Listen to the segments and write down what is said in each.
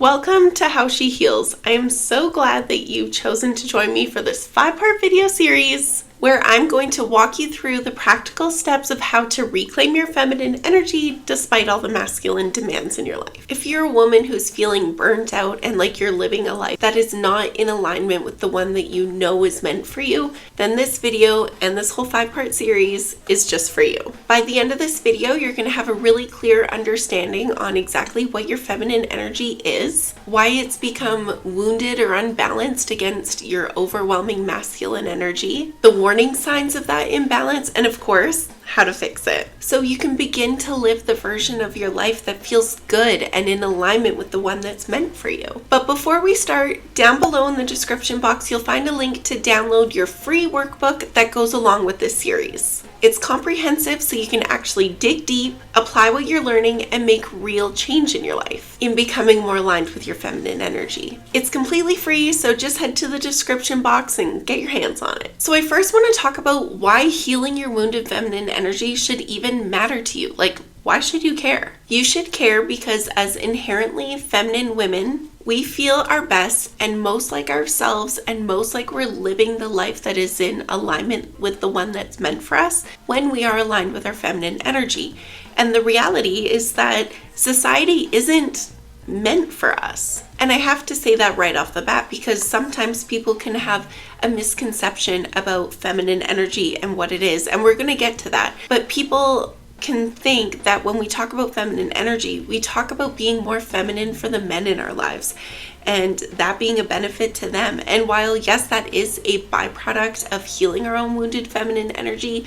Welcome to How She Heals. I am so glad that you've chosen to join me for this 5-part video series where I'm going to walk you through the practical steps of how to reclaim your feminine energy despite all the masculine demands in your life. If you're a woman who's feeling burnt out and like you're living a life that is not in alignment with the one that you know is meant for you, then this video and this whole 5-part series is just for you. By the end of this video, you're going to have a really clear understanding on exactly what your feminine energy is, why it's become wounded or unbalanced against your overwhelming masculine energy, the warning signs of that imbalance, and of course, how to fix it. So you can begin to live the version of your life that feels good and in alignment with the one that's meant for you. But before we start, down below in the description box, you'll find a link to download your free workbook that goes along with this series. It's comprehensive, so you can actually dig deep, apply what you're learning, and make real change in your life in becoming more aligned with your feminine energy. It's completely free, so just head to the description box and get your hands on it. So I first want to talk about why healing your wounded feminine energy should even matter to you. Why should you care? You should care because as inherently feminine women, we feel our best and most like ourselves and most like we're living the life that is in alignment with the one that's meant for us when we are aligned with our feminine energy. And the reality is that society isn't meant for us. And I have to say that right off the bat because sometimes people can have a misconception about feminine energy and what it is, and we're going to get to that. But people can think that when we talk about feminine energy, we talk about being more feminine for the men in our lives and that being a benefit to them. And while yes, that is a byproduct of healing our own wounded feminine energy,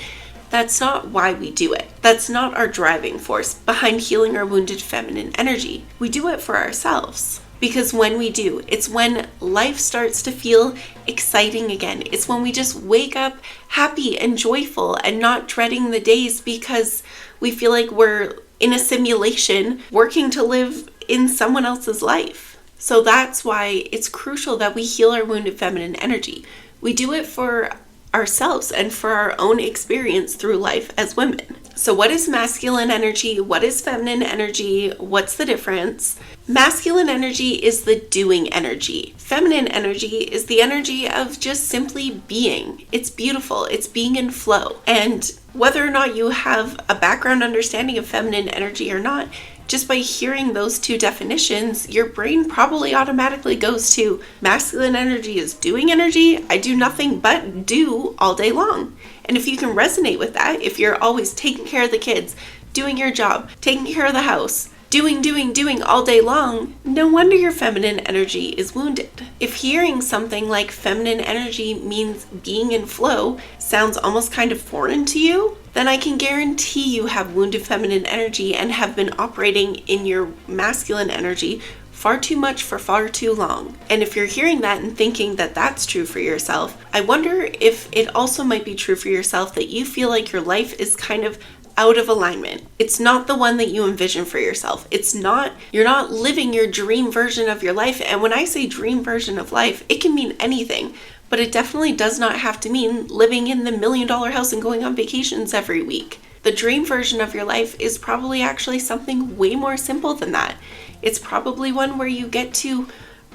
that's not why we do it. That's not our driving force behind healing our wounded feminine energy. We do it for ourselves. Because when we do, it's when life starts to feel exciting again. It's when we just wake up happy and joyful and not dreading the days because we feel like we're in a simulation working to live in someone else's life. So that's why it's crucial that we heal our wounded feminine energy. We do it for ourselves and for our own experience through life as women. So what is masculine energy? What is feminine energy? What's the difference? Masculine energy is the doing energy. Feminine energy is the energy of just simply being. It's beautiful. It's being in flow. And whether or not you have a background understanding of feminine energy or not, just by hearing those two definitions, your brain probably automatically goes to masculine energy is doing energy. I do nothing but do all day long. And if you can resonate with that, if you're always taking care of the kids, doing your job, taking care of the house, doing all day long, no wonder your feminine energy is wounded. If hearing something like feminine energy means being in flow sounds almost kind of foreign to you, then I can guarantee you have wounded feminine energy and have been operating in your masculine energy far too much for far too long. And if you're hearing that and thinking that that's true for yourself, I wonder if it also might be true for yourself that you feel like your life is kind of out of alignment. It's not the one that you envision for yourself. You're not living your dream version of your life. And when I say dream version of life, it can mean anything, but it definitely does not have to mean living in the $1 million house and going on vacations every week. The dream version of your life is probably actually something way more simple than that. It's probably one where you get to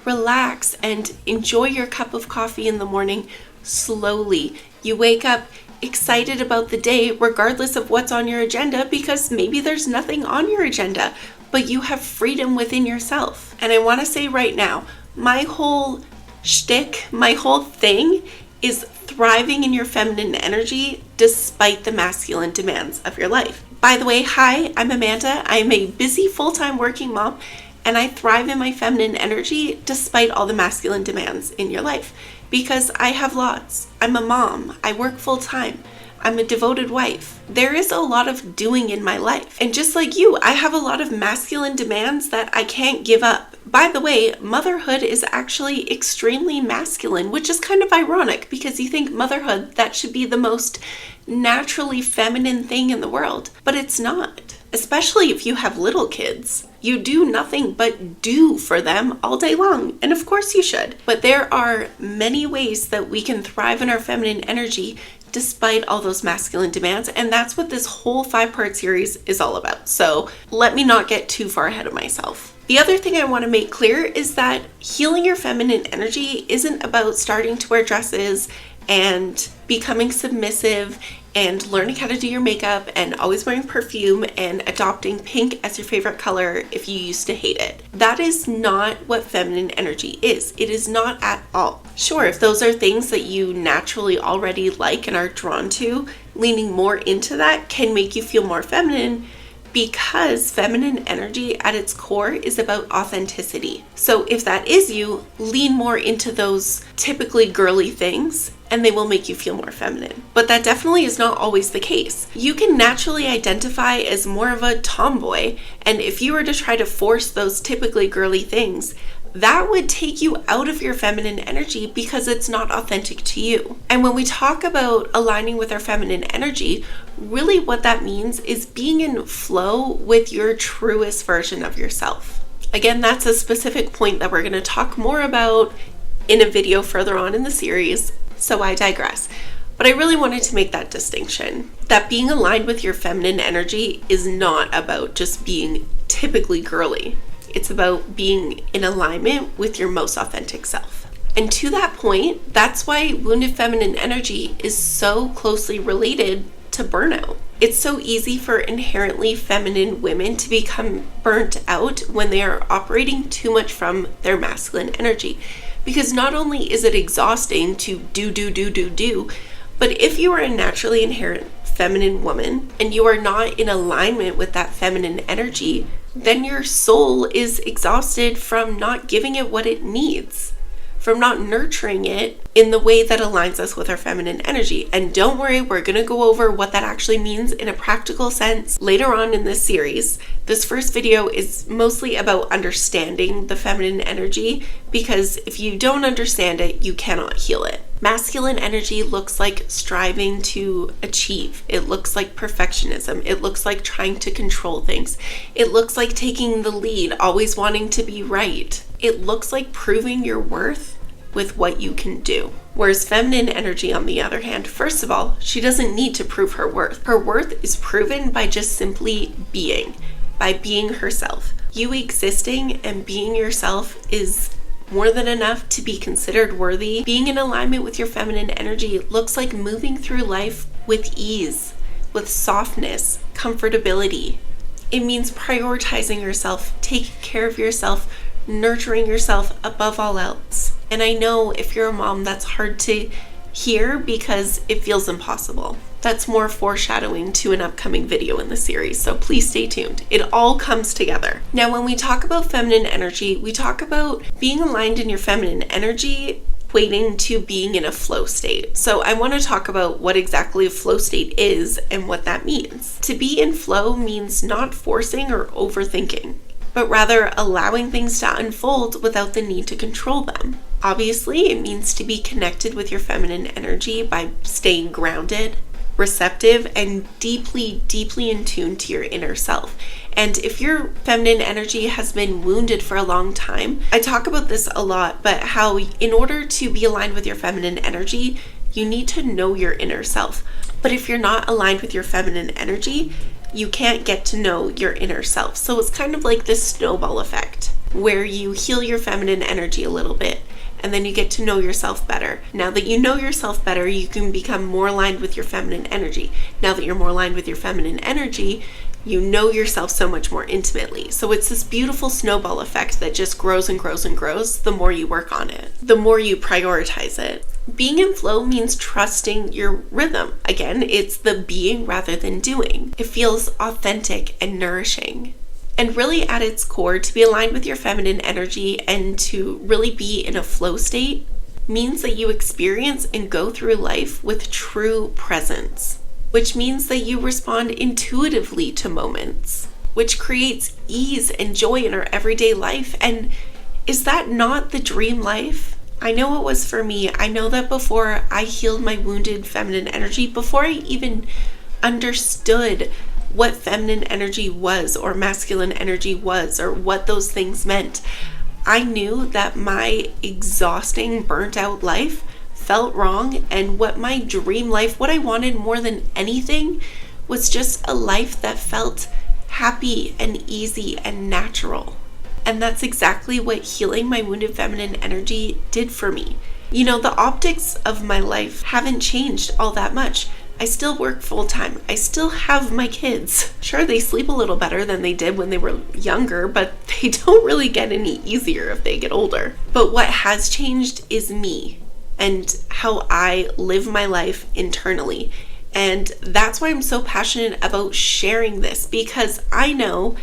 relax and enjoy your cup of coffee in the morning slowly. You wake up excited about the day regardless of what's on your agenda because maybe there's nothing on your agenda, but you have freedom within yourself. And I want to say right now, my whole shtick, my whole thing is thriving in your feminine energy despite the masculine demands of your life. By the way, hi, I'm Amanda. I'm a busy full-time working mom, and I thrive in my feminine energy despite all the masculine demands in your life because I have lots. I'm a mom. I work full-time. I'm a devoted wife. There is a lot of doing in my life. And just like you, I have a lot of masculine demands that I can't give up. By the way, motherhood is actually extremely masculine, which is kind of ironic because you think motherhood, that should be the most naturally feminine thing in the world, but it's not. Especially if you have little kids. You do nothing but do for them all day long. And of course you should. But there are many ways that we can thrive in our feminine energy despite all those masculine demands. And that's what this whole 5-part series is all about. So let me not get too far ahead of myself. The other thing I want to make clear is that healing your feminine energy isn't about starting to wear dresses and becoming submissive and learning how to do your makeup and always wearing perfume and adopting pink as your favorite color if you used to hate it. That is not what feminine energy is. It is not at all. Sure, if those are things that you naturally already like and are drawn to, leaning more into that can make you feel more feminine, because feminine energy at its core is about authenticity. So if that is you, lean more into those typically girly things and they will make you feel more feminine. But that definitely is not always the case. You can naturally identify as more of a tomboy, and if you were to try to force those typically girly things, that would take you out of your feminine energy because it's not authentic to you. And when we talk about aligning with our feminine energy, really what that means is being in flow with your truest version of yourself. Again, that's a specific point that we're going to talk more about in a video further on in the series, so I digress. But I really wanted to make that distinction, that being aligned with your feminine energy is not about just being typically girly. It's about being in alignment with your most authentic self. And to that point, that's why wounded feminine energy is so closely related to burnout. It's so easy for inherently feminine women to become burnt out when they are operating too much from their masculine energy. Because not only is it exhausting to do, but if you are a naturally inherent feminine woman and you are not in alignment with that feminine energy, then your soul is exhausted from not giving it what it needs, from not nurturing it in the way that aligns us with our feminine energy. And don't worry, we're going to go over what that actually means in a practical sense later on in this series. This first video is mostly about understanding the feminine energy, because if you don't understand it, you cannot heal it. Masculine energy looks like striving to achieve. It looks like perfectionism. It looks like trying to control things. It looks like taking the lead, always wanting to be right. It looks like proving your worth with what you can do. Whereas feminine energy, on the other hand, first of all, she doesn't need to prove her worth. Her worth is proven by just simply being, by being herself. You existing and being yourself is more than enough to be considered worthy. Being in alignment with your feminine energy looks like moving through life with ease, with softness, comfortability. It means prioritizing yourself, taking care of yourself, nurturing yourself above all else. And I know if you're a mom, that's hard to hear because it feels impossible. That's more foreshadowing to an upcoming video in the series, so please stay tuned. It all comes together. Now, when we talk about feminine energy, we talk about being aligned in your feminine energy, equating to being in a flow state. So I want to talk about what exactly a flow state is and what that means. To be in flow means not forcing or overthinking, but rather allowing things to unfold without the need to control them. Obviously, it means to be connected with your feminine energy by staying grounded, receptive, and deeply in tune to your inner self. And if your feminine energy has been wounded for a long time, I talk about this a lot, but how in order to be aligned with your feminine energy, you need to know your inner self. But if you're not aligned with your feminine energy, you can't get to know your inner self. So it's kind of like this snowball effect where you heal your feminine energy a little bit and then you get to know yourself better. Now that you know yourself better, you can become more aligned with your feminine energy. Now that you're more aligned with your feminine energy, you know yourself so much more intimately. So it's this beautiful snowball effect that just grows and grows and grows the more you work on it, the more you prioritize it. Being in flow means trusting your rhythm. Again, it's the being rather than doing. It feels authentic and nourishing. And really at its core, to be aligned with your feminine energy and to really be in a flow state means that you experience and go through life with true presence, which means that you respond intuitively to moments, which creates ease and joy in our everyday life. And is that not the dream life? I know it was for me. I know that before I healed my wounded feminine energy, before I even understood what feminine energy was or masculine energy was or what those things meant, I knew that my exhausting, burnt out life felt wrong, and what my dream life, what I wanted more than anything, was just a life that felt happy and easy and natural. And that's exactly what healing my wounded feminine energy did for me. You know, the optics of my life haven't changed all that much. I still work full-time. I still have my kids. Sure, they sleep a little better than they did when they were younger, but they don't really get any easier if they get older. But what has changed is me and how I live my life internally. And that's why I'm so passionate about sharing this, because I know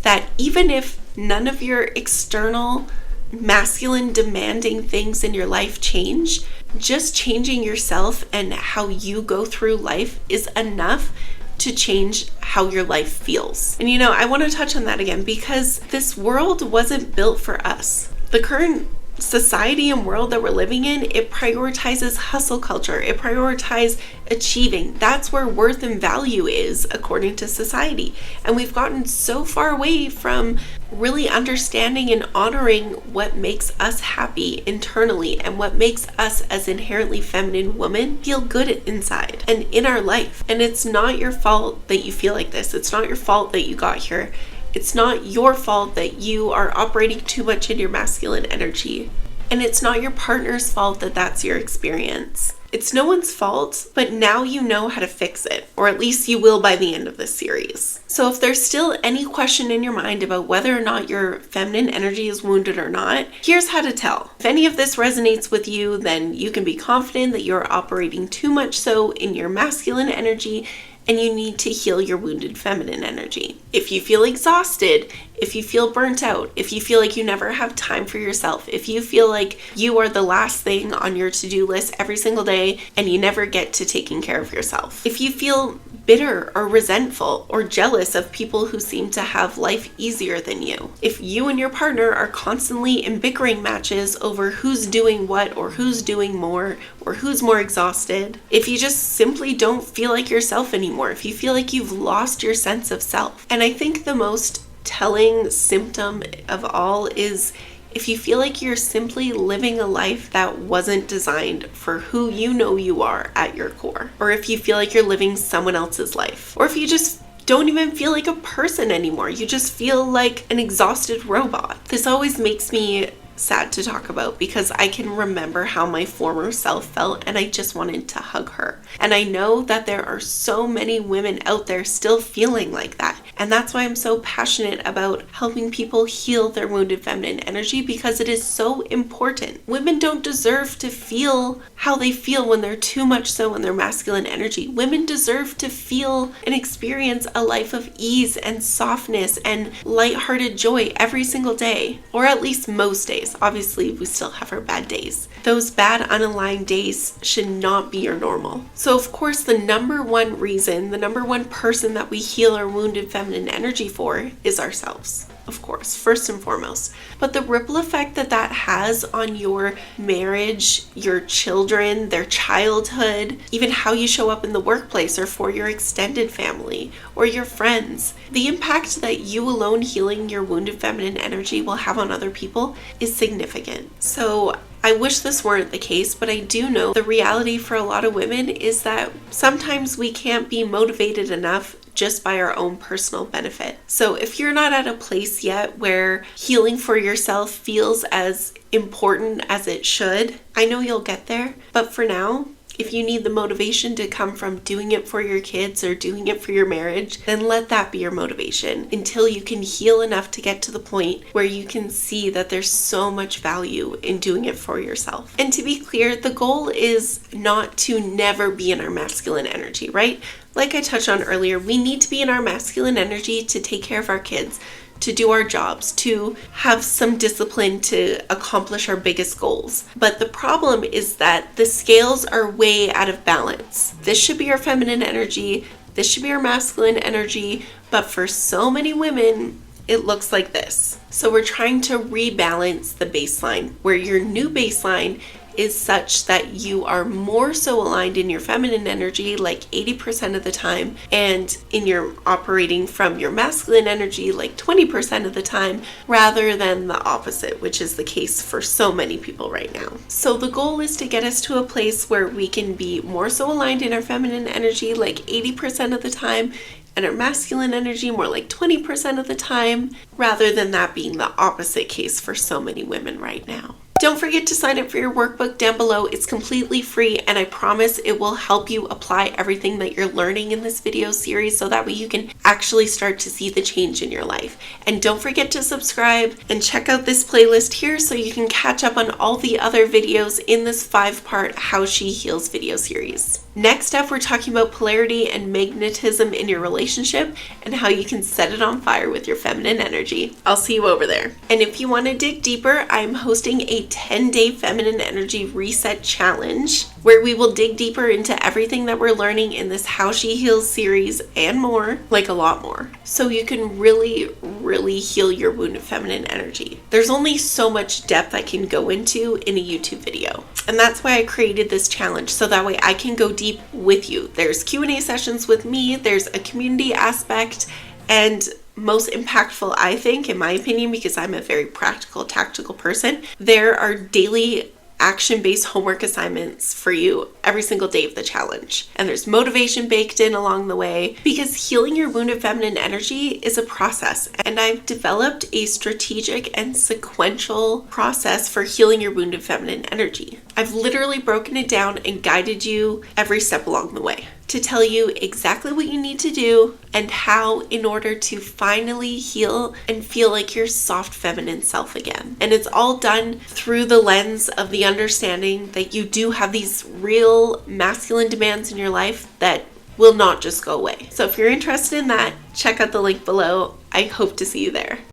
that even if none of your external masculine demanding things in your life change, just changing yourself and how you go through life is enough to change how your life feels. And you know, I want to touch on that again because this world wasn't built for us. The current society and world that we're living in, it prioritizes hustle culture. It prioritizes achieving. That's where worth and value is according to society. And we've gotten so far away from really understanding and honoring what makes us happy internally and what makes us as inherently feminine women feel good inside and in our life. And it's not your fault that you feel like this. It's not your fault that you got here. It's not your fault that you are operating too much in your masculine energy. And it's not your partner's fault that that's your experience. It's no one's fault, but now you know how to fix it, or at least you will by the end of this series. So if there's still any question in your mind about whether or not your feminine energy is wounded or not, here's how to tell. If any of this resonates with you, then you can be confident that you're operating too much so in your masculine energy and you need to heal your wounded feminine energy. If you feel exhausted, if you feel burnt out, if you feel like you never have time for yourself, if you feel like you are the last thing on your to-do list every single day and you never get to taking care of yourself, if you feel bitter or resentful or jealous of people who seem to have life easier than you, if you and your partner are constantly in bickering matches over who's doing what or who's doing more or who's more exhausted, if you just simply don't feel like yourself anymore, if you feel like you've lost your sense of self. And I think the most telling symptom of all is if you feel like you're simply living a life that wasn't designed for who you know you are at your core, or if you feel like you're living someone else's life, or if you just don't even feel like a person anymore, you just feel like an exhausted robot. This always makes me sad to talk about because I can remember how my former self felt and I just wanted to hug her. And I know that there are so many women out there still feeling like that. And that's why I'm so passionate about helping people heal their wounded feminine energy, because it is so important. Women don't deserve to feel how they feel when they're too much so in their masculine energy. Women deserve to feel and experience a life of ease and softness and lighthearted joy every single day, or at least most days. Obviously, we still have our bad days. Those bad, unaligned days should not be your normal. So, of course, the number one reason, the number one person that we heal our wounded feminine energy for is ourselves. Of course, first and foremost. But the ripple effect that that has on your marriage, your children, their childhood, even how you show up in the workplace or for your extended family or your friends, the impact that you alone healing your wounded feminine energy will have on other people is significant. So I wish this weren't the case, but I do know the reality for a lot of women is that sometimes we can't be motivated enough just by our own personal benefit. So if you're not at a place yet where healing for yourself feels as important as it should, I know you'll get there. But for now, if you need the motivation to come from doing it for your kids or doing it for your marriage, then let that be your motivation until you can heal enough to get to the point where you can see that there's so much value in doing it for yourself. And to be clear, the goal is not to never be in our masculine energy, right? Like I touched on earlier, we need to be in our masculine energy to take care of our kids, to do our jobs, to have some discipline to accomplish our biggest goals. But the problem is that the scales are way out of balance. This should be our feminine energy, this should be our masculine energy, but for so many women, it looks like this. So we're trying to rebalance the baseline, where your new baseline is such that you are more so aligned in your feminine energy like 80% of the time, and in your operating from your masculine energy like 20% of the time, rather than the opposite, which is the case for so many people right now. So the goal is to get us to a place where we can be more so aligned in our feminine energy like 80% of the time and our masculine energy more like 20% of the time, rather than that being the opposite case for so many women right now. Don't forget to sign up for your workbook down below. It's completely free, and I promise it will help you apply everything that you're learning in this video series so that way you can actually start to see the change in your life. And don't forget to subscribe and check out this playlist here so you can catch up on all the other videos in this 5-part How She Heals video series. Next up, we're talking about polarity and magnetism in your relationship and how you can set it on fire with your feminine energy. I'll see you over there. And if you want to dig deeper, I'm hosting a 10-day feminine energy reset challenge where we will dig deeper into everything that we're learning in this How She Heals series and more, like a lot more, so you can really heal your wounded feminine energy. There's only so much depth I can go into in a YouTube video, and that's why I created this challenge, so that way I can go deep with you. There's Q&A sessions with me, there's a community aspect, and most impactful, I think, in my opinion, because I'm a very practical, tactical person, there are daily action-based homework assignments for you every single day of the challenge. And there's motivation baked in along the way, because healing your wounded feminine energy is a process. And I've developed a strategic and sequential process for healing your wounded feminine energy. I've literally broken it down and guided you every step along the way to tell you exactly what you need to do and how, in order to finally heal and feel like your soft feminine self again. And it's all done through the lens of the understanding that you do have these real masculine demands in your life that will not just go away. So if you're interested in that, check out the link below. I hope to see you there.